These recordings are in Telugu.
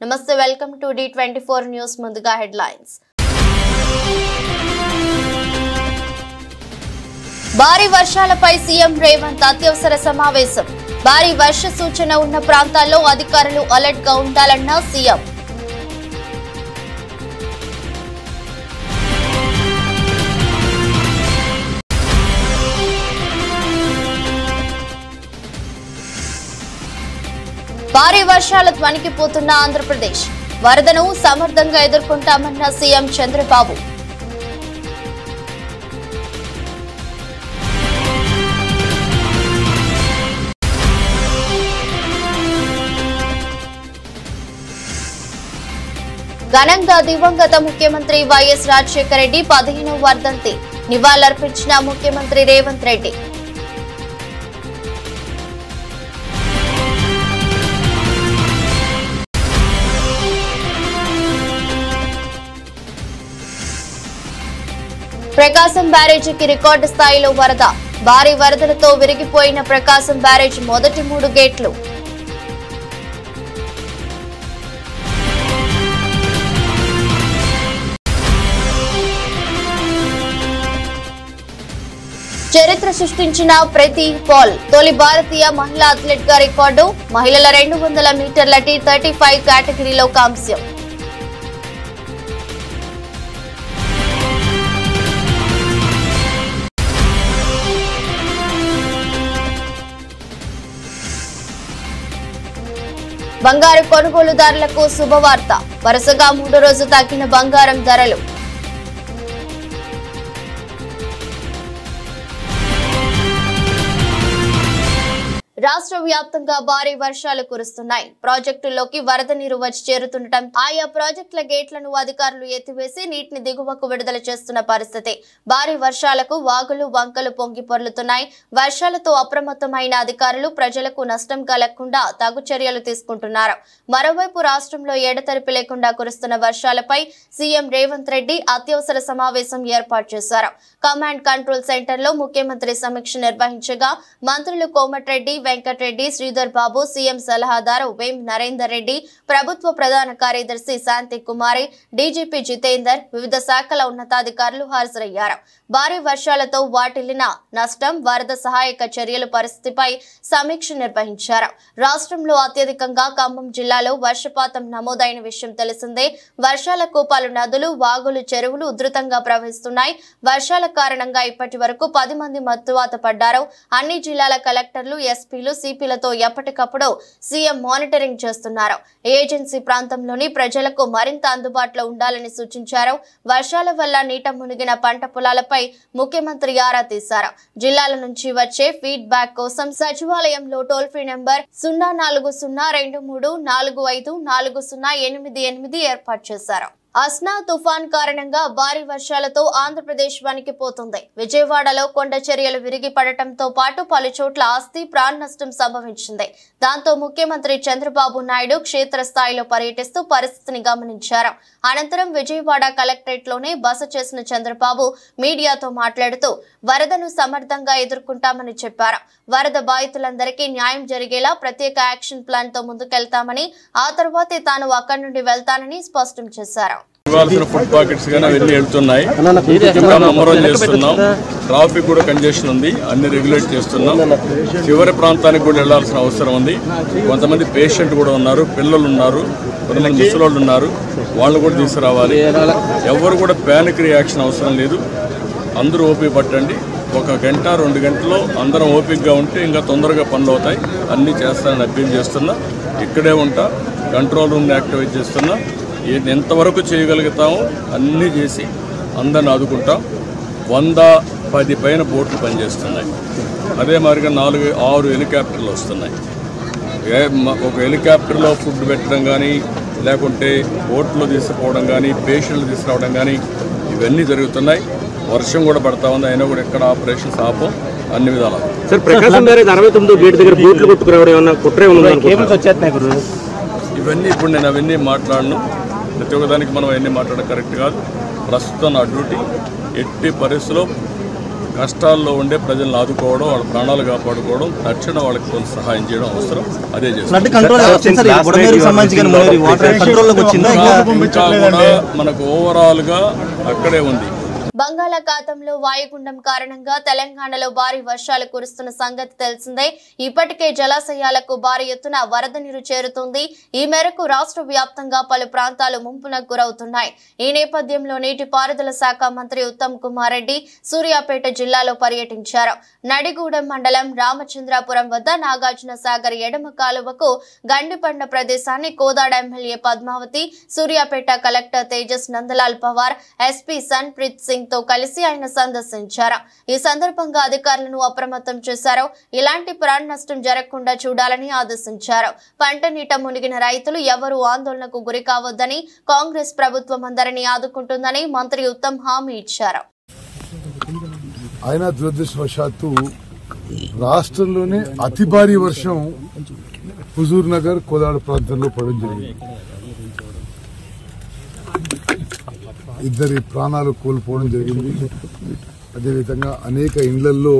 నమస్తే వెల్కమ్ టు D24 న్యూస్ ముందుగా హెడ్లైన్స్ భారీ వర్షాలపై సీఎం రేవంత్ అత్యవసర సమావేశం భారీ వర్ష సూచన ఉన్న ప్రాంతాల్లో అధికారులు అలర్ట్ గా ఉండాలన్న సీఎం భారీ వర్షాలకు వణికిపోతున్న ఆంధ్రప్రదేశ్ వరదను సమర్థంగా ఎదుర్కొంటామన్న సీఎం చంద్రబాబు ఘనంగా దివంగత ముఖ్యమంత్రి వైఎస్ రాజశేఖర రెడ్డి 15వ వర్ధంతి నివాళులర్పించిన ముఖ్యమంత్రి రేవంత్ రెడ్డి ప్రకాశం బ్యారేజీకి రికార్డు స్థాయిలో వరద భారీ వరదలతో విరిగిపోయిన ప్రకాశం బ్యారేజ్ మొదటి 3 గేట్లు చరిత్ర సృష్టించిన ప్రతి పాల్ తొలి భారతీయ మహిళా అథ్లెట్ గా రికార్డు మహిళల 200 మీటర్ల T35 కేటగిరీలో కాంస్యం బంగారు కొనుగోలుదారులకు శుభవార్త వరుసగా 3వ రోజు తగ్గిన బంగారం ధరలు రాష్ట్ర వ్యాప్తంగా భారీ వర్షాలు కురుస్తున్నాయి ప్రాజెక్టుల్లోకి వరద నీరు వచ్చి చేరుతుండటం ఆయా ప్రాజెక్టుల గేట్లను అధికారులు ఎత్తివేసి నీటిని దిగువకు విడుదల చేస్తున్న పరిస్థితి భారీ వర్షాలకు వాగులు వంకలు పొంగి పొర్లుతున్నాయి వర్షాలతో అప్రమత్తమైన అధికారులు ప్రజలకు నష్టం కలగకుండా తగు చర్యలు తీసుకుంటున్నారు మరోవైపు రాష్ట్రంలో ఎడతెరిపి లేకుండా కురుస్తున్న వర్షాలపై సీఎం రేవంత్ రెడ్డి అత్యవసర సమావేశం ఏర్పాటు చేశారు కమాండ్ కంట్రోల్ సెంటర్ లో ముఖ్యమంత్రి సమీక్ష నిర్వహించగా మంత్రులు కోమటిరెడ్డి వెంకటరెడ్డి శ్రీధర్ బాబు సీఎం సలహాదారు వేం నరేందర్ రెడ్డి ప్రభుత్వ ప్రధాన కార్యదర్శి శాంతి కుమారి డీజీపీ జితేందర్ వివిధ శాఖల ఉన్నతాధికారులు హాజరయ్యారు భారీ వర్షాలతో వాటిల్లిన నష్టం వరద సహాయక చర్యల పరిస్థితిపై సమీక్ష నిర్వహించారు రాష్ట్రంలో అత్యధికంగా ఖమ్మం జిల్లాలో వర్షపాతం నమోదైన విషయం తెలిసిందే వర్షాలకు పలు నదులు వాగులు చెరువులు ఉధృతంగా ప్రవహిస్తున్నాయి వర్షాల కారణంగా ఇప్పటి వరకు 10 మంది మృత్యువాత పడ్డారు అన్ని జిల్లాల కలెక్టర్లు ఎస్పీలు సిపిలతో ఎప్పటికప్పుడు సీఎం మానిటరింగ్ చేస్తున్నారు ఏజెన్సీ ప్రాంతంలోని ప్రజలకు మరింత అందుబాటులో ఉండాలని సూచించారు వర్షాల వల్ల నీట మునిగిన పంట పొలాలపై ముఖ్యమంత్రి ఆరా తీశారు జిల్లాల నుంచి వచ్చే ఫీడ్ బ్యాక్ కోసం సచివాలయంలో టోల్ ఫ్రీ నెంబర్ 04023245408 ఏర్పాటు చేశారు అస్నా తుఫాన్ కారణంగా భారీ వర్షాలతో ఆంధ్రప్రదేశ్ వణికిపోతుంది విజయవాడలో కొండ చర్యలు విరిగి పడటంతో పాటు పలు చోట్ల ఆస్తి ప్రాణ నష్టం సంభవించింది దాంతో ముఖ్యమంత్రి చంద్రబాబు నాయుడు క్షేత్రస్థాయిలో పర్యటిస్తూ పరిస్థితిని గమనించారు అనంతరం విజయవాడ కలెక్టరేట్ లోనే బస చేసిన చంద్రబాబు మీడియాతో మాట్లాడుతూ వరదను సమర్థంగా ఎదుర్కొంటామని చెప్పారు వరద బాధితులందరికీ న్యాయం జరిగేలా ప్రత్యేక యాక్షన్ ప్లాన్ తో ముందుకెళ్తామని ఆ తర్వాతే తాను అక్కడి నుండి వెళ్తానని స్పష్టం చేశారు ఇవ్వాల్సిన ఫుడ్ పాకెట్స్ కానీ అవన్నీ వెళ్తున్నాయి అమరం చేస్తున్నాం ట్రాఫిక్ కూడా కంజెషన్ ఉంది అన్ని రెగ్యులేట్ చేస్తున్నాం చివరి ప్రాంతానికి కూడా వెళ్లాల్సిన అవసరం ఉంది కొంతమంది పేషెంట్ కూడా ఉన్నారు పిల్లలు ఉన్నారు కొంతమంది ముసలోళ్ళు ఉన్నారు వాళ్ళు కూడా తీసుకురావాలి ఎవరు కూడా ప్యానిక్ రియాక్షన్ అవసరం లేదు అందరూ ఓపిక పట్టండి 1 గంట 2 గంటల్లో అందరం ఓపికగా ఉంటే ఇంకా తొందరగా పనులు అవుతాయి అన్నీ చేస్తానని అప్పీల్ చేస్తున్నా ఇక్కడే ఉంటా కంట్రోల్ రూమ్ని యాక్టివేట్ చేస్తున్నా ఎంతవరకు చేయగలుగుతామో అన్నీ చేసి అందరిని ఆదుకుంటాం 110 పైన బోట్లు పనిచేస్తున్నాయి అదే మాదిరిగా 4-6 హెలికాప్టర్లు వస్తున్నాయి ఒక హెలికాప్టర్లో ఫుడ్ పెట్టడం కానీ లేకుంటే బోట్లో తీసుకుపోవడం కానీ పేషెంట్లు తీసుకురావడం కానీ ఇవన్నీ జరుగుతున్నాయి వర్షం కూడా పడతా ఉంది అయినా కూడా ఎక్కడ ఆపరేషన్స్ ఆపం అన్ని విధాలు సార్ ప్రకాశం బ్యారేజ్ 69వ గేట్ దగ్గర బోట్లు కొట్టుకురావడం ఏమన్నా కుట్రే ఉందా ఇవన్నీ ఇప్పుడు నేను అవన్నీ మాట్లాడను ప్రతి ఒక్కదానికి మనం అవన్నీ మాట్లాడడం కరెక్ట్ కాదు ప్రస్తుతం నా డ్యూటీ ఎట్టి పరిస్థితుల్లో కష్టాల్లో ఉండే ప్రజలను ఆదుకోవడం, వాళ్ళ ప్రాణాలు కాపాడుకోవడం, తక్షణ వాళ్ళకి కొంత సహాయం చేయడం అవసరం. అదే చేస్తాం. మనకు ఓవరాల్ గా అక్కడే ఉంది. బంగాళాఖాతంలో వాయుగుండం కారణంగా తెలంగాణలో భారీ వర్షాలు కురుస్తున్న సంగతి తెలిసిందే. ఇప్పటికే జలాశయాలకు భారీ ఎత్తున వరద నీరు చేరుతుంది. ఈ మేరకు రాష్ట్ర వ్యాప్తంగా పలు ప్రాంతాలు ముంపునకు గురవుతున్నాయి. ఈ నేపథ్యంలో నీటిపారుదల శాఖ మంత్రి ఉత్తమ్ కుమార్ రెడ్డి సూర్యాపేట జిల్లాలో పర్యటించారు. నడిగూడెం మండలం రామచంద్రాపురం వద్ద నాగార్జున సాగర్ ఎడమ కాలువకు గండిపడిన ప్రదేశాన్ని Kodad MLA Padmavathi, Suryapet collector Tejas Nandlal Pawar, SP Sunpreet Singh తో కలిసి ఆయన సందర్శించారు. ఈ సందర్భంగా అధికారులను అప్రమత్తం చేశారు. ఇలాంటి ప్రాణ నష్టం జరగకుండా చూడాలని ఆదేశించారు. పంట నీట మునిగిన రైతులు ఎవరూ ఆందోళనకు గురి కావద్దని, కాంగ్రెస్ ప్రభుత్వం అందరినీ ఆదుకుంటుందని మంత్రి ఉత్తమ్ హామీ ఇచ్చారు. ఆయన దురదృష్టవశాత్తు రాష్ట్రంలోనే అతి భారీ వర్షం హుజూర్ నగర్, కోదాడ ప్రాంతంలో పడడం జరిగింది. ఇద్దరి ప్రాణాలు కోల్పోవడం జరిగింది. అదేవిధంగా అనేక ఇండ్లల్లో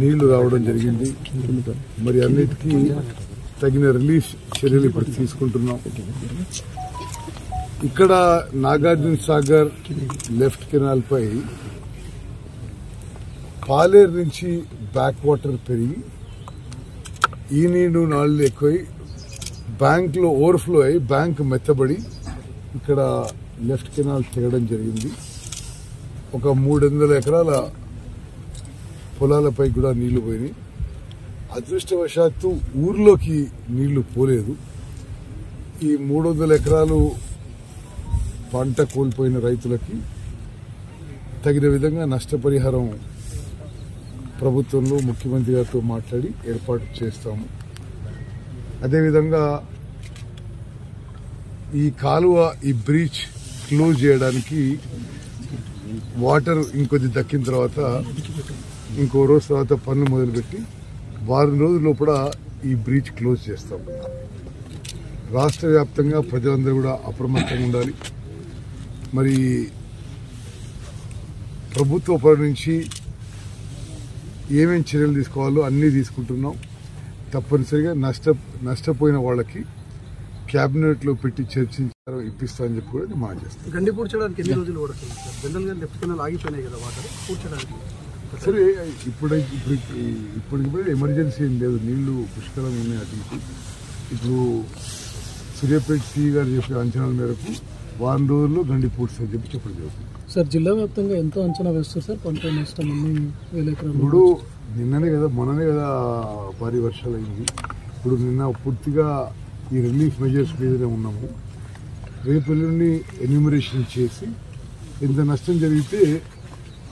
నీళ్లు రావడం జరిగింది. మరి అన్నిటికీ తగిన రిలీఫ్ చర్యలు ఇప్పుడు తీసుకుంటున్నాం. ఇక్కడ నాగార్జున సాగర్ లెఫ్ట్ కెనాల్ పై పాలేరు నుంచి బ్యాక్ వాటర్ పెరిగి ఈ నీళ్లు నాళ్లు ఎక్కువై బ్యాంక్ లో ఓవర్ఫ్లో అయి బ్యాంక్ మెత్తబడి ఇక్కడ లెఫ్ట్ కెనాల్ తెగడం జరిగింది. ఒక 300 ఎకరాల పొలాలపై కూడా నీళ్లు పోయినాయి. అదృష్టవశాత్తు ఊర్లోకి నీళ్లు పోలేదు. ఈ 300 ఎకరాలు పంట కోల్పోయిన రైతులకి తగిన విధంగా నష్టపరిహారం ప్రభుత్వంలో ముఖ్యమంత్రి గారితో మాట్లాడి ఏర్పాటు చేస్తాము. అదేవిధంగా ఈ కాలువ, ఈ బ్రీచ్ క్లోజ్ చేయడానికి వాటర్ ఇంకొద్ది దక్కిన తర్వాత ఇంకో రోజు తర్వాత పనులు మొదలుపెట్టి వారం రోజుల లోపల ఈ బ్రీచ్ క్లోజ్ చేస్తాం. రాష్ట్ర వ్యాప్తంగా ప్రజలందరూ కూడా అప్రమత్తంగా ఉండాలి. మరి ప్రభుత్వ పరి నుంచి ఏమేం చర్యలు తీసుకోవాలో అన్నీ తీసుకుంటున్నాం. తప్పనిసరిగా నష్టపోయిన వాళ్ళకి క్యాబినెట్ లో పెట్టి చర్చించారో ఇప్పిస్తామని చెప్పి కూడా డిమాండ్ చేస్తాం. గండి పూడ్చడానికి ఎన్ని రోజులు పడుతుంది? జనరల్ గా లెఫ్ట్ కెనాల్ ఆగిపోయినాయి కదా వాటర్ పూడ్చడానికి. సరే ఇప్పుడు ఎమర్జెన్సీ ఏం లేదు, నీళ్లు పుష్కలం ఉన్నాయి. అటు ఇప్పుడు సూర్యాపేట సిఈ గారు చెప్పే అంచనాల మేరకు వారం రోజుల్లో గండి పూడ్చని చెప్పి చెప్పడం జరుగుతుంది. సార్ జిల్లా వ్యాప్తంగా ఎంతో అంచనా వేస్తారు సార్ పంట నష్టం? ఇప్పుడు మొన్ననే కదా భారీ వర్షాలు అయింది. ఇప్పుడు నిన్న పూర్తిగా ఈ రిలీఫ్ మెజర్స్ మీదనే ఉన్నాము. రేపు ఎల్లుండి ఎన్యూమరేషన్ చేసి ఎంత నష్టం జరిగితే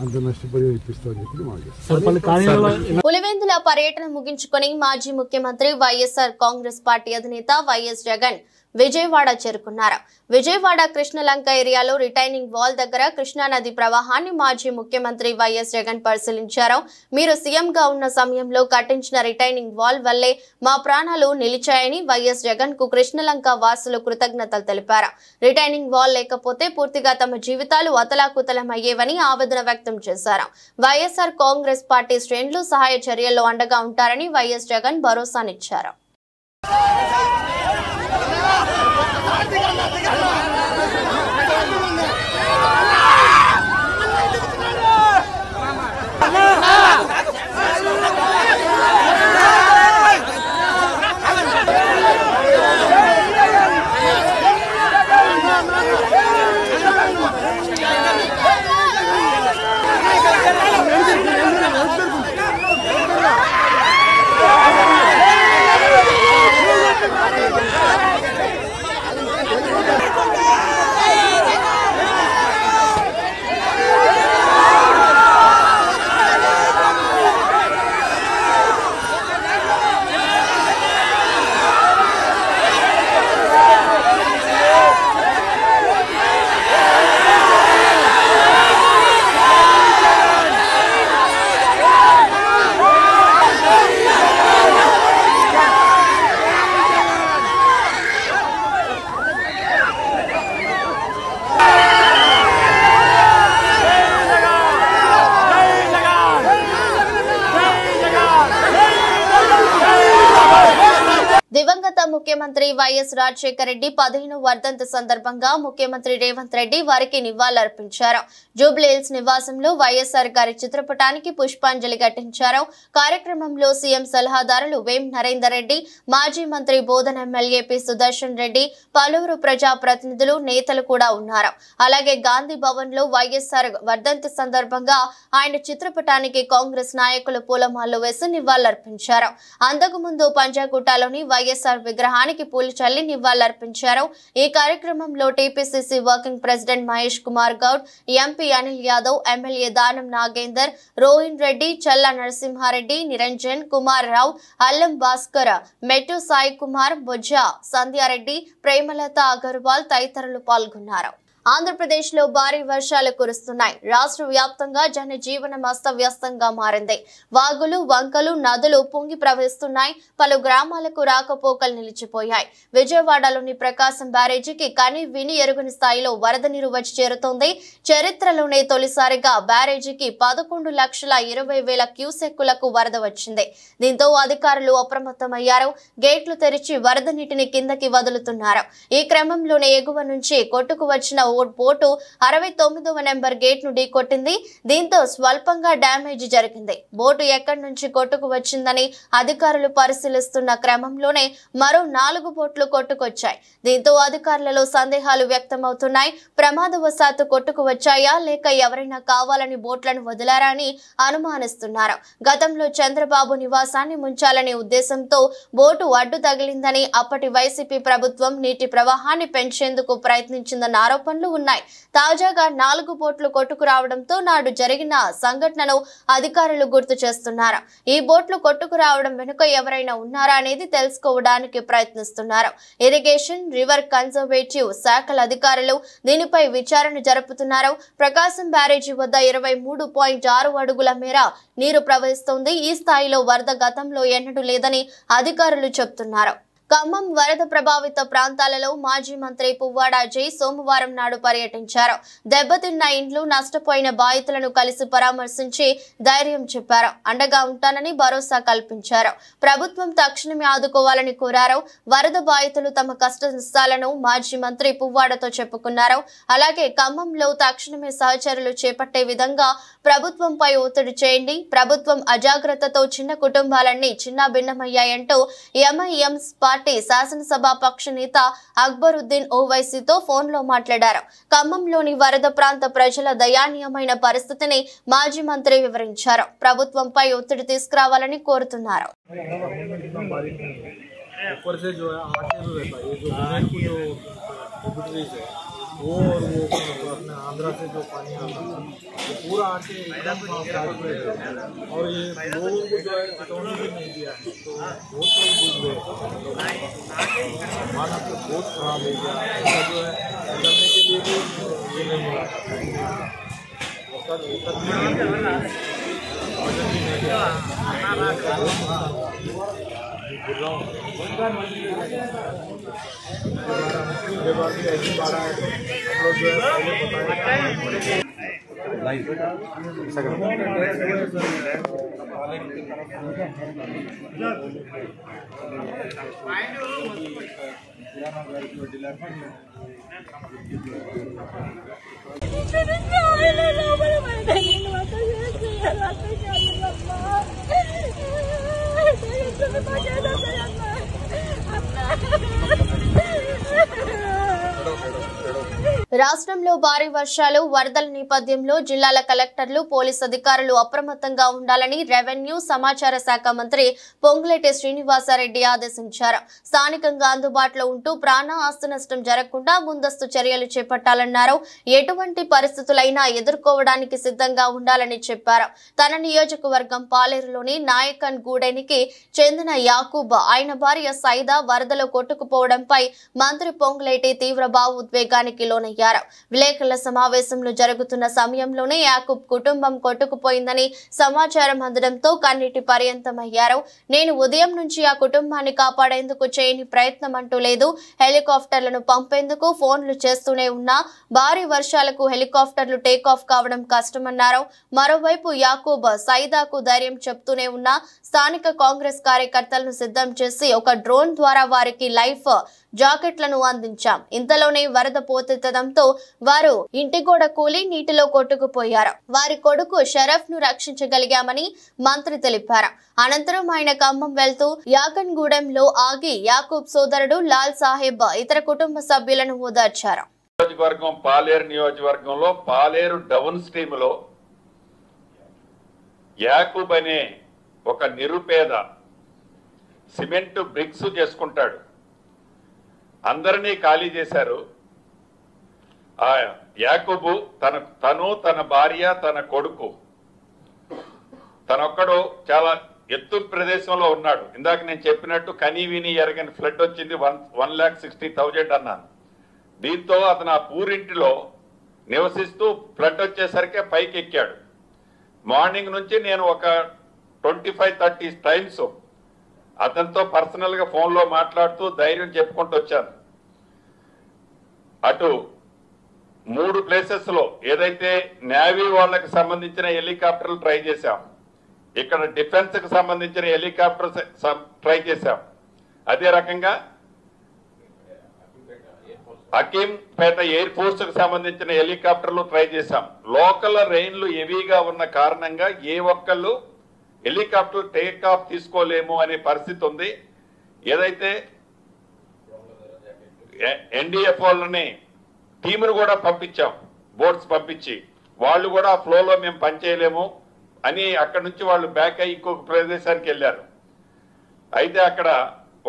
అంత నష్టపరిహారం ఇప్పిస్తామని చెప్పి మాట్లాడుతారు. పులివెందుల పర్యటన ముగించుకొని మాజీ ముఖ్యమంత్రి వైఎస్ఆర్ కాంగ్రెస్ పార్టీ అధినేత వైఎస్ జగన్ విజయవాడ చేరుకున్నారు. విజయవాడ కృష్ణలంక ఏరియాలో రిటైనింగ్ వాల్ దగ్గర కృష్ణానది ప్రవాహాన్ని మాజీ ముఖ్యమంత్రి వైఎస్ జగన్ పరిశీలించారు. మీరు సీఎంగా ఉన్న సమయంలో కట్టించిన రిటైనింగ్ వాల్ వల్లే మా ప్రాణాలు నిలిచాయని వైఎస్ జగన్ కు కృష్ణలంక వాసులు కృతజ్ఞతలు తెలిపారు. రిటైనింగ్ వాల్ లేకపోతే పూర్తిగా తమ జీవితాలు అతలాకుతలమయ్యేవని ఆవేదన వ్యక్తం చేశారు. వైఎస్ఆర్ కాంగ్రెస్ పార్టీ శ్రేణులు సహాయ చర్యల్లో అండగా ఉంటారని వైఎస్ జగన్ భరోసానిచ్చారు. ముఖ్యమంత్రి వైఎస్ రాజశేఖర రెడ్డి 15వ వర్ధంతి సందర్భంగా ముఖ్యమంత్రి రేవంత్ రెడ్డి వారికి నివాళులర్పించారు. జూబ్లీహిల్స్ నివాసంలో వైఎస్ఆర్ గారి చిత్రపటానికి పుష్పాంజలి ఘటించారు. కార్యక్రమంలో సీఎం సలహాదారులు వేం నరేందర్ రెడ్డి, మాజీ మంత్రి బోధన ఎమ్మెల్యే పి సుదర్శన్ రెడ్డి, పలువురు ప్రజా ప్రతినిధులు, నేతలు కూడా ఉన్నారు. అలాగే గాంధీ భవన్ లో వైఎస్ఆర్ వర్ధంతి సందర్భంగా ఆయన చిత్రపటానికి కాంగ్రెస్ నాయకులు పూలమాలలు వేసి నివాళులర్పించారు. అంతకుముందు పంజాగుట్టలోని వైఎస్ఆర్ విగ్రహానికి పూలు చల్లి నివాళులర్పించారు. ఈ కార్యక్రమంలో TPCC working president Mahesh Kumar Goud, MP Anil Yadav, MLA Danam Nagender, Rohin Reddy, చల్లా నరసింహారెడ్డి, నిరంజన్ కుమార్ రావు, అల్లం భాస్కర్, మెట్టు సాయి కుమార్, బొజ్జా సంధ్యారెడ్డి, ప్రేమలత అగర్వాల్ తదితరులు పాల్గొన్నారు. ఆంధ్రప్రదేశ్ లో భారీ వర్షాలు కురుస్తున్నాయి. రాష్ట్ర వ్యాప్తంగా జనజీవనం అస్తవ్యస్తంగా మారింది. వాగులు, వంకలు, నదులు పొంగి ప్రవహిస్తున్నాయి. పలు గ్రామాలకు రాకపోకలు నిలిచిపోయాయి. విజయవాడలోని ప్రకాశం బ్యారేజీకి కని విని ఎరుగని స్థాయిలో వరద నీరు వచ్చి చేరుతోంది. చరిత్రలోనే తొలిసారిగా బ్యారేజీకి 11,20,000 క్యూసెక్కులకు వరద వచ్చింది. దీంతో అధికారులు అప్రమత్తమయ్యారు. గేట్లు తెరిచి వరద నీటిని కిందకి వదులుతున్నారు. ఈ క్రమంలోనే ఎగువ నుంచి కొట్టుకు వచ్చిన బోటు 69వ నెంబర్ గేట్ ను ఢీకొట్టింది. దీంతో స్వల్పంగా డ్యామేజ్ జరిగింది. బోటు ఎక్కడి నుంచి కొట్టుకు వచ్చిందని అధికారులు పరిశీలిస్తున్న క్రమంలోనే మరో 4 బోట్లు కొట్టుకొచ్చాయి. దీంతో అధికారులలో సందేహాలు వ్యక్తమవుతున్నాయి. ప్రమాదవశాత్తు కొట్టుకు వచ్చాయా లేక ఎవరైనా కావాలని బోట్లను వదిలారా అని అనుమానిస్తున్నారు. గతంలో చంద్రబాబు నివాసాన్ని ముంచాలనే ఉద్దేశంతో బోటు అడ్డు తగిలిందని అప్పటి వైసీపీ ప్రభుత్వం నీటి ప్రవాహాన్ని పెంచేందుకు ప్రయత్నించిందన్న ఆరోపణలు ఉన్నాయి. తాజాగా 4 బోట్లు కొట్టుకు రావడంతో నాడు జరిగిన సంఘటనను అధికారులు గుర్తు చేస్తున్నారు. ఈ బోట్లు కొట్టుకు రావడం వెనుక ఎవరైనా ఉన్నారా అనేది తెలుసుకోవడానికి ప్రయత్నిస్తున్నారు. ఇరిగేషన్, రివర్ కన్జర్వేటివ్ శాఖల అధికారులు దీనిపై విచారణ జరుపుతున్నారు. ప్రకాశం బ్యారేజీ వద్ద 23.6 అడుగుల మేర నీరు ప్రవహిస్తోంది. ఈ స్థాయిలో వరద గతంలో ఎన్నడూ లేదని అధికారులు చెబుతున్నారు. ఖమ్మం వరద ప్రభావిత ప్రాంతాలలో మాజీ మంత్రి పువ్వాడ అజయ్ సోమవారం నాడు పర్యటించారు. దెబ్బతిన్న ఇండ్లు, నష్టపోయిన బాధితులను కలిసి పరామర్శించి ధైర్యం చెప్పారు. అండగా ఉంటానని భరోసా కల్పించారు. ప్రభుత్వం తక్షణమే ఆదుకోవాలని కోరారు. వరద బాధితులు తమ కష్ట నష్టాలను మాజీ మంత్రి పువ్వాడతో చెప్పుకున్నారు. అలాగే ఖమ్మంలో తక్షణమే సహచరులు చేపట్టే విధంగా ప్రభుత్వంపై ఒత్తిడి చేయండి. ప్రభుత్వం అజాగ్రత్తతో చిన్న కుటుంబాలన్నీ చిన్న భిన్నమయ్యాయంటూ ఎంఐఎం పార్టీ శాసనసభ పక్ష నేత అక్బరుద్దీన్ ఓవైసీతో ఫోన్లో మాట్లాడారు. ఖమ్మంలోని వరద ప్రాంత ప్రజల దయానీయమైన పరిస్థితిని మాజీ మంత్రి వివరించారు. ప్రభుత్వంపై ఒత్తిడి తీసుకురావాలని కోరుతున్నారు. वो और वो अपने आंध्रा से जो पानी आता है वो पूरा आके एकदम सैचुरेट है और ये लोगों को जो है चेतावनी भी नहीं दिया है तो बहुत लोग डूब गए। माना तो बहुत खराब हो गया, उसका जो है निकलने के लिए भी ये नहीं मिला, उसका वजन भी नहीं दिया। ऐसी बाढ़ आए तो हम लोग जो है రాష్ట్రంలో భారీ వర్షాలు, వరదల నేపథ్యంలో జిల్లాల కలెక్టర్లు, పోలీసు అధికారులు అప్రమత్తంగా ఉండాలని రెవెన్యూ, సమాచార శాఖ మంత్రి పొంగులేటి శ్రీనివాసరెడ్డి ఆదేశించారు. స్థానికంగా అందుబాటులో ఉంటూ ప్రాణ, ఆస్తి నష్టం జరగకుండా ముందస్తు చర్యలు చేపట్టాలన్నారు. ఎటువంటి పరిస్థితులైనా ఎదుర్కోవడానికి సిద్ధంగా ఉండాలని చెప్పారు. తన నియోజకవర్గం పాలేరులోని నాయకన్ గూడెనికి చెందిన యాకూబ్, ఆయన భార్య సైదా వరదలో కొట్టుకుపోవడంపై మంత్రి పొంగులేటి తీవ్ర భావోద్వేగానికి లోనయ్యారు. పర్యంతమయ్యారు. విలేకరుల సమావేశంలో జరుగుతున్న సమయంలోనే యాకూబ్ కుటుంబం కొట్టుకుపోయిందని సమాచారం అందడంతో కన్నీటి పర్యంతమయ్యారు. నేను ఉదయం నుంచి ఆ కుటుంబాన్ని కాపాడేందుకు చేయని ప్రయత్నం అంటూ లేదు. హెలికాప్టర్లను పంపేందుకు ఫోన్లు చేస్తూనే ఉన్నా భారీ వర్షాలకు హెలికాప్టర్లు టేకాఫ్ కావడం కష్టమన్నారు. మరోవైపు యాకూబ్ సైదాకు ధైర్యం చెప్తూనే ఉన్నా స్థానిక కాంగ్రెస్ కార్యకర్తలను సిద్ధం చేసి ఒక డ్రోన్ ద్వారా వారికి లైఫ్ జాకెట్లను అందించాం. ఇంతలోనే వరద పోతెత్తడంతో వారు ఇంటి గోడ కూలి నీటిలో కొట్టుకుపోయారు. వారి కొడుకు షరఫ్ ను రక్షించగలిగామని మంత్రి తెలిపారు. అనంతరం ఆయన ఖమ్మం వెళ్తూ యాగన్గూడెంలో ఆగి యాకూబ్ సోదరుడు లాల్ సాహెబ్ ఇతర కుటుంబ సభ్యులను ఓదార్చారు. నియోజకవర్గం పాలేరు నియోజకవర్గంలో పాలేరు డౌన్ స్ట్రీమ్ లో యాకూబ్ అనే ఒక నిరుపేద సిమెంట్ బ్రిక్స్ చేసుకుంటాడు. అందరినీ ఖాళీ చేశారు. ఆ యాకూబు తన భార్య తన కొడుకు తనొక్కడు చాలా ఎత్తు ప్రదేశంలో ఉన్నాడు. ఇందాక నేను చెప్పినట్టు కనీ విని ఎరగని ఫ్లడ్ వచ్చింది. 1,60,000 అన్నాను. దీంతో అతను ఆ పూరింటిలో నివసిస్తూ ఫ్లడ్ వచ్చేసరికి పైకి ఎక్కాడు. మార్నింగ్ నుంచి నేను ఒక 25-30 టైమ్స్ అతనితో పర్సనల్ గా ఫోన్లో మాట్లాడుతూ ధైర్యం చెప్పుకుంటూ వచ్చాను. అటు 3 ప్లేసెస్ లో ఏదైతే నేవీ వాళ్ళకి సంబంధించిన హెలికాప్టర్లు ట్రై చేశాం, ఇక్కడ డిఫెన్స్ కి సంబంధించిన హెలికాప్టర్స్ ట్రై చేశాం, అదే రకంగా హకీంపేట ఎయిర్ ఫోర్స్ కి సంబంధించిన హెలికాప్టర్లు ట్రై చేశాం. లోకల్ రెయిన్లు హెవీగా ఉన్న కారణంగా ఏ ఒక్కళ్ళు హెలికాప్టర్ టేక్ ఆఫ్ తీసుకోలేము అనే పరిస్థితి ఉంది. ఏదైతే ఎన్డీఎఫ్ వాళ్ళని టీమును కూడా పంపించాం, బోట్స్ పంపించి, వాళ్ళు కూడా ఆ ఫ్లోలో మేము పనిచేయలేము అని అక్కడ నుంచి వాళ్ళు బ్యాక్ అయ్యి ఇంకొక ప్రదేశానికి వెళ్ళారు. అయితే అక్కడ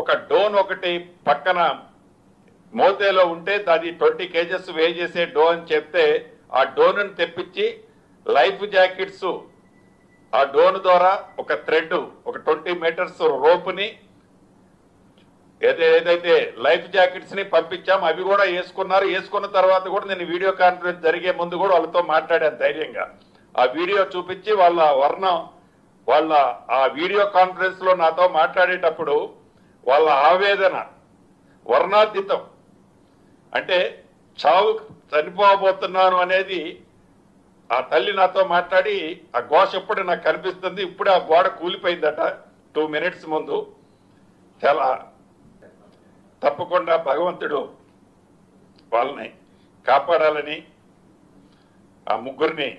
ఒక డోన్ ఒకటి పక్కన మోతేలో ఉంటే అది 20 kgs వే చేసే డోన్ అని చెప్తే ఆ డోన్ తెప్పించి లైఫ్ జాకెట్స్ ఆ డోన్ ద్వారా ఒక థ్రెడ్ ఒక 20 మీటర్స్ రోప్ని ఏదైతే లైఫ్ జాకెట్స్ ని పంపించాం. అవి కూడా వేసుకున్నారు. వేసుకున్న తర్వాత కూడా నేను వీడియో కాన్ఫరెన్స్ జరిగే ముందు కూడా వాళ్ళతో మాట్లాడాను ధైర్యంగా. ఆ వీడియో చూపించి వాళ్ళ ఆ వీడియో కాన్ఫరెన్స్ లో నాతో మాట్లాడేటప్పుడు వాళ్ళ ఆవేదన వర్ణాతీతం. అంటే చావు చనిపోబోతున్నాను అనేది ఆ తల్లి నాతో మాట్లాడి ఆ ఘోష ఎప్పుడు నాకు కనిపిస్తుంది. ఇప్పుడు ఆ గోడ కూలిపోయిందట 2 minutes ముందు. చాలా తప్పకుండా భగవంతుడు వాళ్ళని కాపాడాలని ఆ ముగ్గురిని,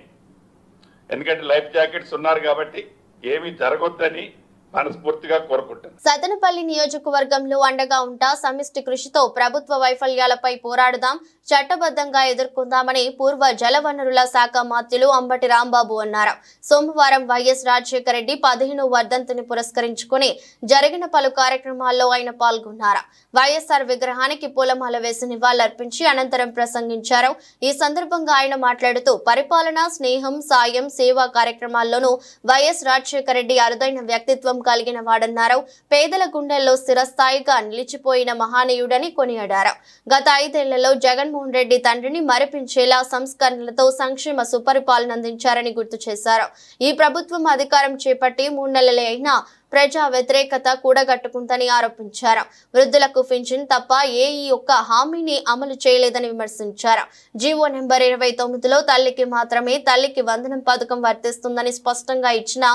ఎందుకంటే లైఫ్ జాకెట్స్ ఉన్నారు కాబట్టి ఏమీ జరగొద్దని మనస్ఫూర్తిగా కోరుకుంటాను. సతనపల్లి నియోజకవర్గంలో అండగా ఉంటా సమిష్టి కృషితో ప్రభుత్వ వైఫల్యాలపై పోరాడుదాం, చట్టబద్ధంగా ఎదుర్కొందామని పూర్వ జలవనరుల శాఖ మంత్రులు అంబటి రాంబాబు అన్నారు. సోమవారం వైఎస్ రాజశేఖర రెడ్డి 15వ వర్ధంతిని పురస్కరించుకుని జరిగిన పలు కార్యక్రమాల్లో ఆయన పాల్గొన్నారు. వైఎస్ఆర్ విగ్రహానికి పూలమాల వేసి నివాళులర్పించి అనంతరం ప్రసంగించారు. ఈ సందర్భంగా ఆయన మాట్లాడుతూ పరిపాలన, స్నేహం, సాయం, సేవా కార్యక్రమాల్లోనూ వైఎస్ రాజశేఖర రెడ్డి అరుదైన వ్యక్తిత్వం కలిగిన వాడన్నారు. పేదల గుండెల్లో స్థిరస్థాయిగా నిలిచిపోయిన మహానీయుడని కొనియాడారు. గత 5 ఏళ్లలో జగన్మోహన్ రెడ్డి తండ్రిని మరిపించేలా సంస్కరణలతో సంక్షేమ సుపరిపాలన అందించారని గుర్తు చేశారు. ఈ ప్రభుత్వం అధికారం చేపట్టి 3 నెలలే అయినా ప్రజా వ్యతిరేకత కూడగట్టుకుందని ఆరోపించారు. వృద్ధులకు పింఛన్ తప్ప ఏ ఒక్క హామీని అమలు చేయలేదని విమర్శించారు. జీవో నెంబర్ 29లో తల్లికి మాత్రమే తల్లికి వందనం పథకం వర్తిస్తుందని స్పష్టంగా ఇచ్చిన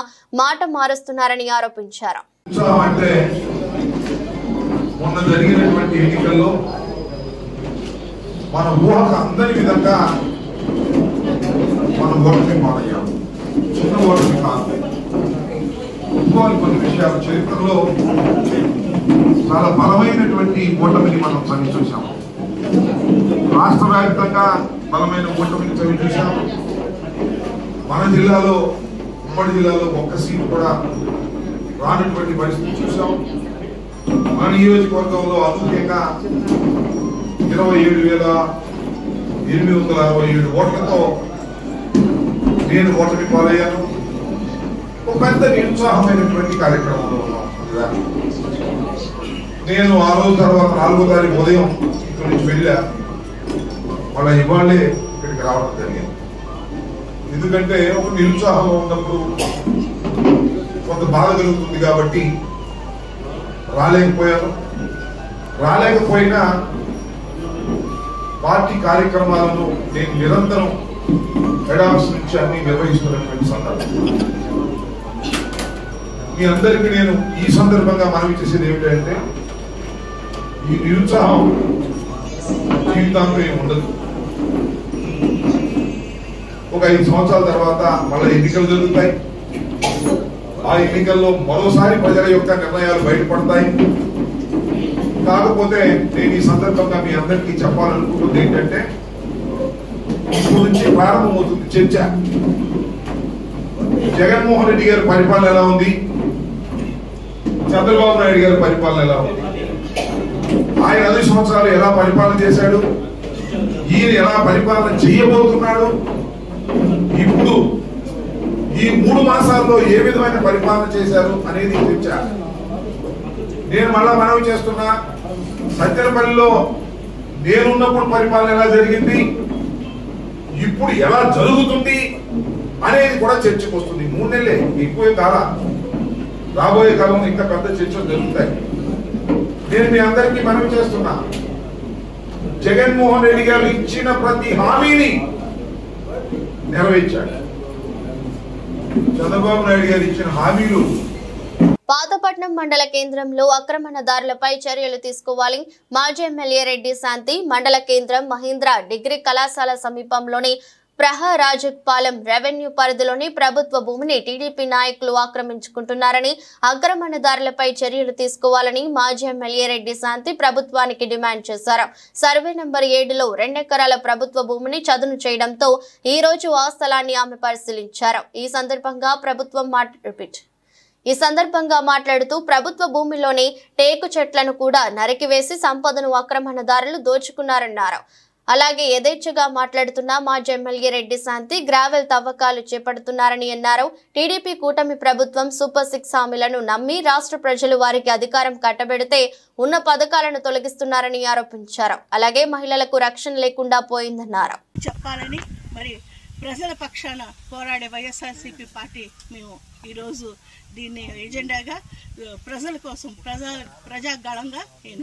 మాట మారుస్తున్నారని ఆరోపించారు. మన ఊహకు అందరి విధంగా మన ఓటమి మారయ్యాం. చిన్న ఓటమి కాదు. కొన్ని విషయాలు చరిత్రలో చాలా బలమైనటువంటి ఓటమిని మనం చవి చూసాము. రాష్ట్ర వ్యాప్తంగా బలమైన ఓటమిని చవి చూసాము. మన జిల్లాలో, ఉమ్మడి జిల్లాలో ఒక్క సీటు కూడా రానటువంటి పరిస్థితి చూసాం. మన నియోజకవర్గంలో అనూహ్యంగా 27,867 ఓట్లతో నేను ఓటమి పాలయ్యాను. ఒక పెద్ద నిరుత్సాహమైనటువంటి కార్యక్రమంలో ఉన్నాం. నేను ఆ రోజు తర్వాత 4వ తారీఖు ఉదయం ఇక్కడి నుంచి వెళ్ళా. వాళ్ళ ఇవాళే ఇక్కడికి రావడం జరిగింది. ఎందుకంటే ఒక నిరుత్సాహంలో ఉన్నప్పుడు కొంత బాధ కలుగుతుంది కాబట్టి రాలేకపోయాను. రాలేకపోయినా పార్టీ కార్యక్రమాలను నేను నిరంతరం హెడ్ ఆఫీస్ నుంచి అన్ని నిర్వహిస్తున్నటువంటి సందర్భం. మీ అందరికీ నేను ఈ సందర్భంగా మనవి చేసేది ఏమిటంటే ఈ నిరుత్సాహం జీవితాంతం ఏమి ఉండదు. ఒక 5 సంవత్సరాల తర్వాత మళ్ళీ ఎన్నికలు జరుగుతాయి. ఆ ఎన్నికల్లో మరోసారి ప్రజల యొక్క నిర్ణయాలు బయటపడతాయి. కాకపోతే నేను ఈ సందర్భంగా మీ అందరికీ చెప్పాలనుకుంటుంది ఏంటంటే ఇప్పుడు నుంచి ప్రారంభమవుతుంది చర్చ. జగన్మోహన్ రెడ్డి గారి పరిపాలన ఎలా ఉంది, చంద్రబాబు నాయుడు గారి పరిపాలన ఎలా ఉంది, ఆయన 5 సంవత్సరాలు ఎలా పరిపాలన చేశాడు, ఈయన ఎలా పరిపాలన చేయబోతున్నాడు, ఇప్పుడు ఈ 3 మాసాల్లో ఏ విధమైన పరిపాలన చేశారు అనేది చర్చ. నేను మళ్ళా మనవి చేస్తున్నా, సత్యనపల్లిలో నేనున్నప్పుడు పరిపాలన ఎలా జరిగింది, ఇప్పుడు ఎలా జరుగుతుంది అనేది కూడా చర్చకు వస్తుంది. 3 నెలలే, ఎక్కువే కాల. రాబోయే కాలంలో ఇంకా పెద్ద చర్చలు జరుగుతాయి. నేను మీ అందరికీ మనవి చేస్తున్నా, జగన్మోహన్ రెడ్డి గారు ఇచ్చిన ప్రతి హామీని నెరవేర్చాడు. చంద్రబాబు నాయుడు గారు ఇచ్చిన హామీలు. పాతపట్నం మండల కేంద్రంలో ఆక్రమణదారులపై చర్యలు తీసుకోవాలి. మాజీ ఎమ్మెల్యే రెడ్డి శాంతి మండల కేంద్రం మహీంద్ర డిగ్రీ కళాశాల సమీపంలోని ప్రహరాజపాలెం రెవెన్యూ పరిధిలోని ప్రభుత్వ భూమిని టీడీపీ నాయకులు ఆక్రమించుకుంటున్నారని, ఆక్రమణదారులపై చర్యలు తీసుకోవాలని మాజీ ఎమ్మెల్యే రెడ్డి శాంతి ప్రభుత్వానికి డిమాండ్ చేశారు. సర్వే నంబర్ 7లో 2 ఎకరాల ప్రభుత్వ భూమిని చదును చేయడంతో ఈ రోజు ఆ స్థలాన్ని ఆమె పరిశీలించారు. ఈ సందర్భంగా మాట్లాడుతూ ప్రభుత్వ భూమిలోని టేకు చెట్లను కూడా నరికివేసి సంపదను ఆక్రమణదారులు దోచుకున్నారన్నారు. అలాగే యథేచ్ఛగా మాట్లాడుతున్న మాజీ ఎమ్మెల్యే రెడ్డి శాంతి గ్రావెల్ తవ్వకాలు చేపడుతున్నారని అన్నారు. టీడీపీ కూటమి ప్రభుత్వం సూపర్ 6 హామీలను నమ్మి రాష్ట్ర ప్రజలు వారికి అధికారం కట్టబెడితే ఉన్న పథకాలను తొలగిస్తున్నారని ఆరోపించారు. అలాగే మహిళలకు రక్షణ లేకుండా పోయిందన్నారు. చెప్పాలని మరి ప్రజల పక్షాన పోరాడే వైఎస్ఆర్సీపీ పార్టీ మేము ఈరోజు దీన్ని ఎజెండాగా ప్రజల కోసం ప్రజాగళంగా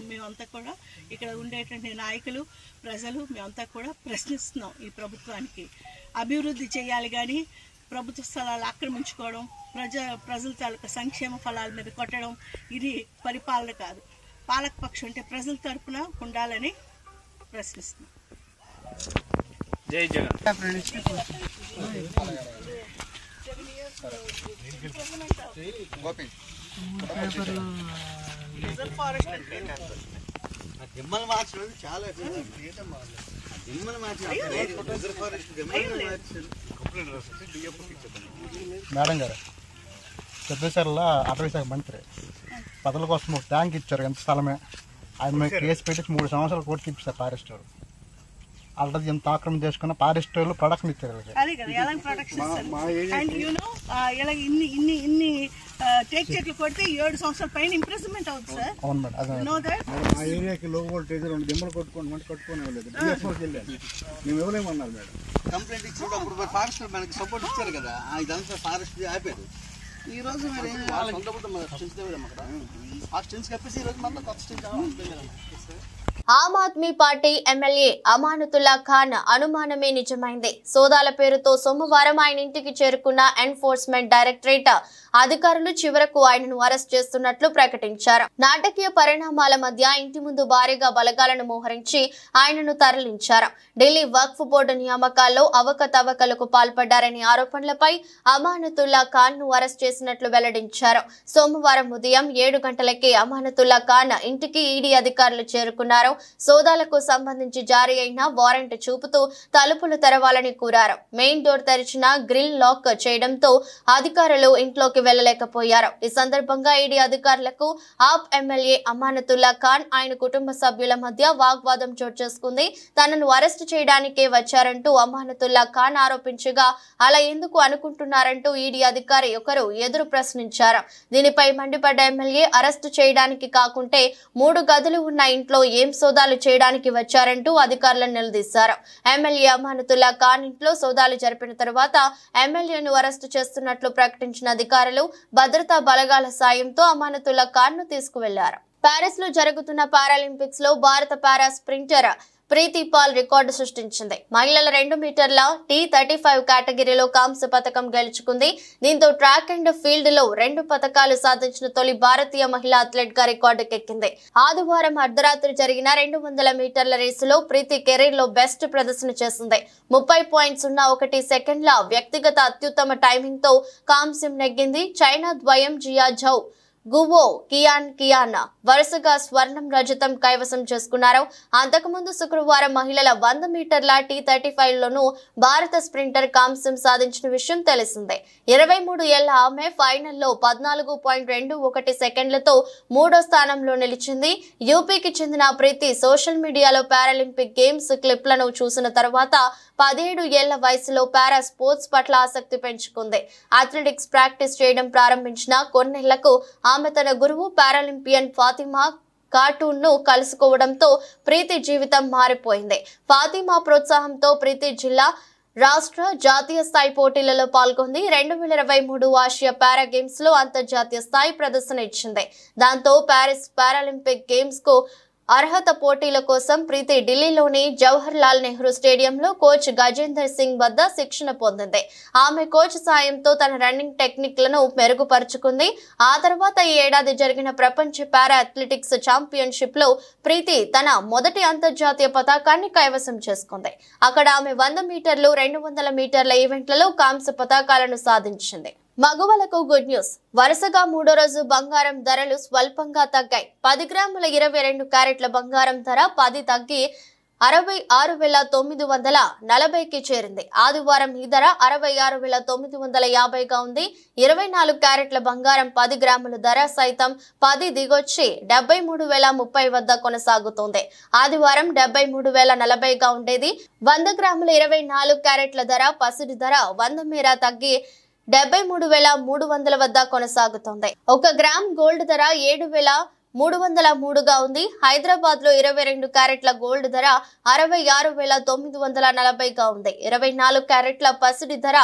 మేమంతా కూడా ఇక్కడ ఉండేటువంటి నాయకులు ప్రజలు మేమంతా కూడా ప్రశ్నిస్తున్నాం. ఈ ప్రభుత్వానికి అభివృద్ధి చేయాలి కానీ ప్రభుత్వ స్థలాలు ఆక్రమించుకోవడం, ప్రజల తాలూకా సంక్షేమ ఫలాల మీద కొట్టడం ఇది పరిపాలన కాదు. పాలకపక్షం అంటే ప్రజల తరపున ఉండాలని ప్రశ్నిస్తున్నాం. జై జగన్. మేడం గారు పెద్దసారిలో అటవీ శాఖ మంత్రి పదవుల కోసం ఒక ట్యాంక్ ఇచ్చారు, ఎంత స్థలమే. ఆయన మీద కేసు పెట్టి 3 సంవత్సరాలు కోర్టు ఇప్పిస్తారు ఫారెస్ట్ వాళ్ళు. ఆల్రెడీ ఎంత ఆక్రమణ చేసుకున్న ఫారెస్ట్ వాళ్ళు ప్రొడక్షన్ ఇచ్చారు. టేక్ చెట్లు కొడితే 7 సంవత్సరాల పైన ఇంప్రెస్మెంట్ అవుతుంది సార్. అవును మేడం. ఆ ఏరియాకి లో వోల్టేజ్ 2 దిమ్మలు కొట్టుకోండి కట్టుకోలేదు. మేము ఇవ్వలేమన్నారు మేడం. కంప్లైంట్ ఇచ్చినప్పుడు ఫారెస్ట్ మనకి సపోర్ట్ ఇచ్చారు కదా, ఇదంతా ఫారెస్ట్ ఆపారు. ఈ రోజు మరి ఆ స్టెన్స్ కప్పేసి ఈ రోజు మన కొత్త స్టెన్స్. ఆమ్ ఆద్మీ పార్టీ ఎమ్మెల్యే అమానతుల్లా ఖాన్ అనుమానమే నిజమైంది. సోదాల పేరుతో సోమవారం ఆయన ఇంటికి చేరుకున్న ఎన్ఫోర్స్మెంట్ డైరెక్టరేట్ అధికారులు చివరకు ఆయనను అరెస్ట్ చేస్తున్నట్లు ప్రకటించారు. నాటకీయ పరిణామాల మధ్య ఇంటి ముందు భారీగా బలగాలను మోహరించి ఆయనను తరలించారు. ఢిల్లీ వక్ఫ్ బోర్డు నియామకాల్లో అవకతవకలకు పాల్పడ్డారనే ఆరోపణలపై అమానతుల్లా ఖాన్ ను అరెస్ట్ చేసినట్లు వెల్లడించారు. సోమవారం ఉదయం 7 గంటలకే అమానతుల్లా ఖాన్ ఇంటికి ఈడీ అధికారులు చేరుకున్నారు. సోదాలకు సంబంధించి జారీ అయిన వారెంట్ చూపుతూ తలుపులు తెరవాలని కోరారు. మెయిన్ డోర్ తెరిచిన గ్రిల్ లాక్ చేయడంతో అధికారులు ఇంట్లోకి వెళ్లలేకపోయారు. ఈ సందర్భంగా ఈడీ అధికారులకు ఆప్ ఎమ్మెల్యే అమానతుల్లా ఖాన్ ఆయన కుటుంబ సభ్యుల మధ్య వాగ్వాదం చోటు చేసుకుంది. తనను అరెస్టు చేయడానికే వచ్చారంటూ అమానతుల్లా ఖాన్ ఆరోపించగా అలా ఎందుకు అనుకుంటున్నారంటూ ఈడీ అధికారి ఒకరు ఎదురు ప్రశ్నించారు. దీనిపై మండిపడ్డ ఎమ్మెల్యే అరెస్టు చేయడానికి కాకుంటే 3 గదులు ఉన్న ఇంట్లో ఏం సోదాలు చేయడానికి వచ్చారంటూ అధికారులను నిలదీశారు. ఎమ్మెల్యే అమానతుల్లా ఖాన్ ఇంట్లో సోదాలు జరిపిన తర్వాత ఎమ్మెల్యేను అరెస్టు చేస్తున్నట్లు ప్రకటించిన అధికారులు భద్రతా బలగాల సాయంతో అమానతుల్లా ఖాన్ ను తీసుకువెళ్లారు. ప్యారిస్ లో జరుగుతున్న పారాలింపిక్స్ లో భారత పారా స్ప్రింటర్ ప్రీతి పాల్ రికార్డు సృష్టించింది. మహిళల 2 మీటర్ల T35 కేటగిరీలో కాంస్య పతకం గెలుచుకుంది. దీంతో ట్రాక్ అండ్ ఫీల్డ్ లో 2 పతకాలు సాధించిన తొలి భారతీయ మహిళా అథ్లెట్ గా రికార్డుకెక్కింది. ఆదివారం అర్ధరాత్రి జరిగిన 200 మీటర్ల రేసులో ప్రీతి కెరీర్ లో బెస్ట్ ప్రదర్శన చేసింది. 30.01 సెకండ్ల వ్యక్తిగత అత్యుత్తమ టైమింగ్ తో కాంస్యం నెగ్గింది. చైనా ద్వయం జియా జౌ గువో కియాన్ వరుసగా స్వర్ణం రజతం కైవసం చేసుకున్నారు. అంతకుముందు శుక్రవారం మహిళల 100 మీటర్ల T35 లోనూ భారత స్ప్రింటర్ కాంస్యం సాధించిన విషయం తెలిసిందే. 23 ఏళ్ల ఆమె ఫైనల్లో 14.21 సెకండ్లతో 3వ స్థానంలో నిలిచింది. యూపీకి చెందిన ప్రీతి సోషల్ మీడియాలో పారాలింపిక్ గేమ్స్ క్లిప్లను చూసిన తర్వాత 17 ఏళ్ల వయసులో పారా స్పోర్ట్స్ పట్ల ఆసక్తి పెంచుకుంది. అథ్లెటిక్స్ ప్రాక్టీస్ చేయడం ప్రారంభించిన కొన్నేళ్లకు ఆమె తన గురువు పారాలింపియన్ ఫాతిమా కార్టూన్ ను కలుసుకోవడంతో ప్రీతి జీవితం మారిపోయింది. ఫాతిమా ప్రోత్సాహంతో ప్రీతి జిల్లా రాష్ట్ర జాతీయ స్థాయి పోటీలలో పాల్గొంది. 2023 ఆసియా పారా గేమ్స్ లో అంతర్జాతీయ స్థాయి ప్రదర్శన ఇచ్చింది. దాంతో ప్యారిస్ పారాలింపిక్ గేమ్స్ కు అర్హత పోటీల కోసం ప్రీతి ఢిల్లీలోని జవహర్ లాల్ నెహ్రూ స్టేడియంలో కోచ్ గజేందర్ సింగ్ వద్ద శిక్షణ పొందింది. ఆమె కోచ్ సాయంతో తన రన్నింగ్ టెక్నిక్ లను మెరుగుపరుచుకుంది. ఆ తర్వాత ఈ ఏడాది జరిగిన ప్రపంచ పారా అథ్లెటిక్స్ ఛాంపియన్షిప్ లో ప్రీతి తన మొదటి అంతర్జాతీయ పతాకాన్ని కైవసం చేసుకుంది. అక్కడ ఆమె 100 మీటర్లు 200 మీటర్ల ఈవెంట్లలో కాంస్య పతాకాలను సాధించింది. మగవాళ్లకు గుడ్ న్యూస్. వరుసగా 3వ రోజు బంగారం ధరలు స్వల్పంగా తగ్గాయి. 10 గ్రాముల 22 క్యారెట్ల బంగారం ధర 10 తగ్గి 66,940కి చేరింది. ఆదివారం ఈ ధర 66,950గా ఉంది. 24 క్యారెట్ల బంగారం 10 గ్రాముల ధర సైతం 10 దిగొచ్చి 73,030 వద్ద కొనసాగుతోంది. ఆదివారం 73,040గా ఉండేది. 100 గ్రాముల 24 క్యారెట్ల ధర పసిడి ధర 100 మేర తగ్గి 73,300 వద్ద కొనసాగుతోంది. 1 గ్రామ్ గోల్డ్ ధర 7,303గా ఉంది. హైదరాబాద్ లో 22 క్యారెట్ల గోల్డ్ ధర 66,940గా ఉంది. 24 క్యారెట్ల పసిడి ధర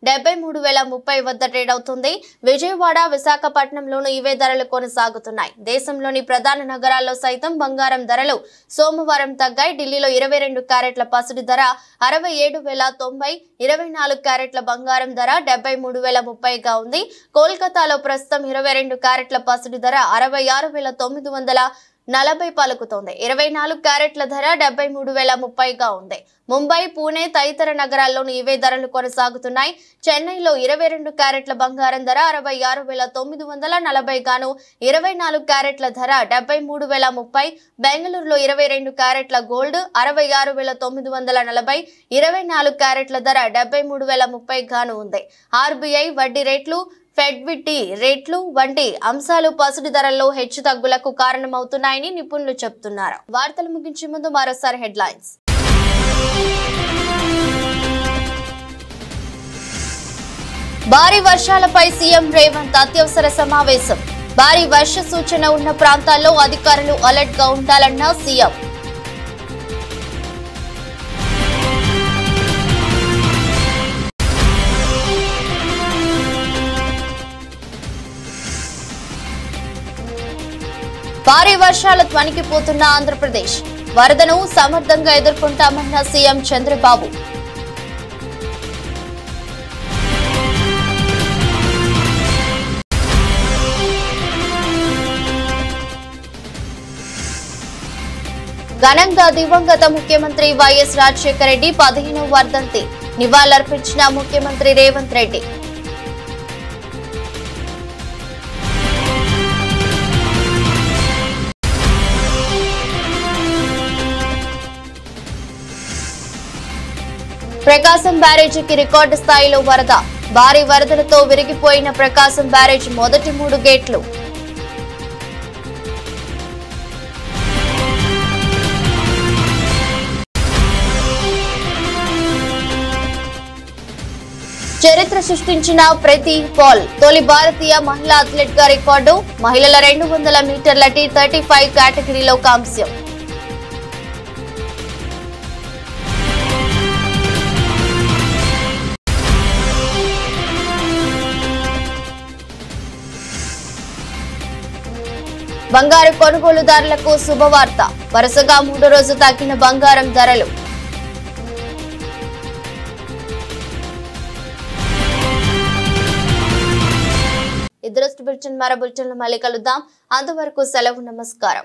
73,030 వద్ద ట్రేడ్ అవుతుంది. విజయవాడ, విశాఖపట్నంలోనూ ఇవే ధరలు కొనసాగుతున్నాయి. దేశంలోని ప్రధాన నగరాల్లో సైతం బంగారం ధరలు సోమవారం తగ్గాయి. ఢిల్లీలో 22 క్యారెట్ల పసిడి ధర 67,090, 24 క్యారెట్ల బంగారం ధర 73,030గా ఉంది. కోల్కతాలో ప్రస్తుతం 22 క్యారెట్ల పసిడి ధర 66,940 పలుకుతోంది. 24 క్యారెట్ల ధర 73,030గా ఉంది. ముంబై, పూణే తదితర నగరాల్లోనూ ఇవే ధరలు కొనసాగుతున్నాయి. చెన్నైలో 22 క్యారెట్ల బంగారం ధర 66,940 గాను 24 క్యారెట్ల ధర 73,030. బెంగళూరులో 22 క్యారెట్ల గోల్డ్ 66,940, 24 క్యారెట్ల ధర 73,030 గాను ఉంది. ఆర్బీఐ వడ్డీ రేట్లు, ఫెడ్విటీ రేట్లు వంటి అంశాలు పసిడి ధరల్లో హెచ్చు తగ్గులకు కారణమవుతున్నాయని నిపుణులు చెబుతున్నారు. వార్తలు ముగించే ముందు మరోసారి హెడ్లైన్స్. భారీ వర్షాలపై సీఎం రేవంత్ అత్యవసర సమావేశం. భారీ వర్ష సూచన ఉన్న ప్రాంతాల్లో అధికారులు అలర్ట్ గా ఉండాలన్న సీఎం. భారీ వర్షాలు వణికిపోతున్న ఆంధ్రప్రదేశ్. వరదను సమర్థంగా ఎదుర్కొంటామన్న సీఎం చంద్రబాబు. ఘనంగా దివంగత ముఖ్యమంత్రి వైఎస్ రాజశేఖర రెడ్డి 15వ వర్ధంతి నివాళులర్పించిన ముఖ్యమంత్రి రేవంత్ రెడ్డి. ప్రకాశం బ్యారేజీకి రికార్డు స్థాయిలో వరద. భారీ వరదలతో విరిగిపోయిన ప్రకాశం బ్యారేజ్ మొదటి 3 గేట్లు. చరిత్ర సృష్టించిన ప్రీతి పాల్ తొలి భారతీయ మహిళా అథ్లెట్ గా రికార్డు. మహిళల 200 మీటర్ల T35 కేటగిరీలో కాంస్యం. బంగారు కొనుగోలుదారులకు శుభవార్త. వరుసగా 3వ రోజు తగ్గిన బంగారం ధరలు. ఇద్దరు బులెటిన్ మరో బులెటిన్లో మళ్ళీ కలుద్దాం. అంతవరకు సెలవు. నమస్కారం.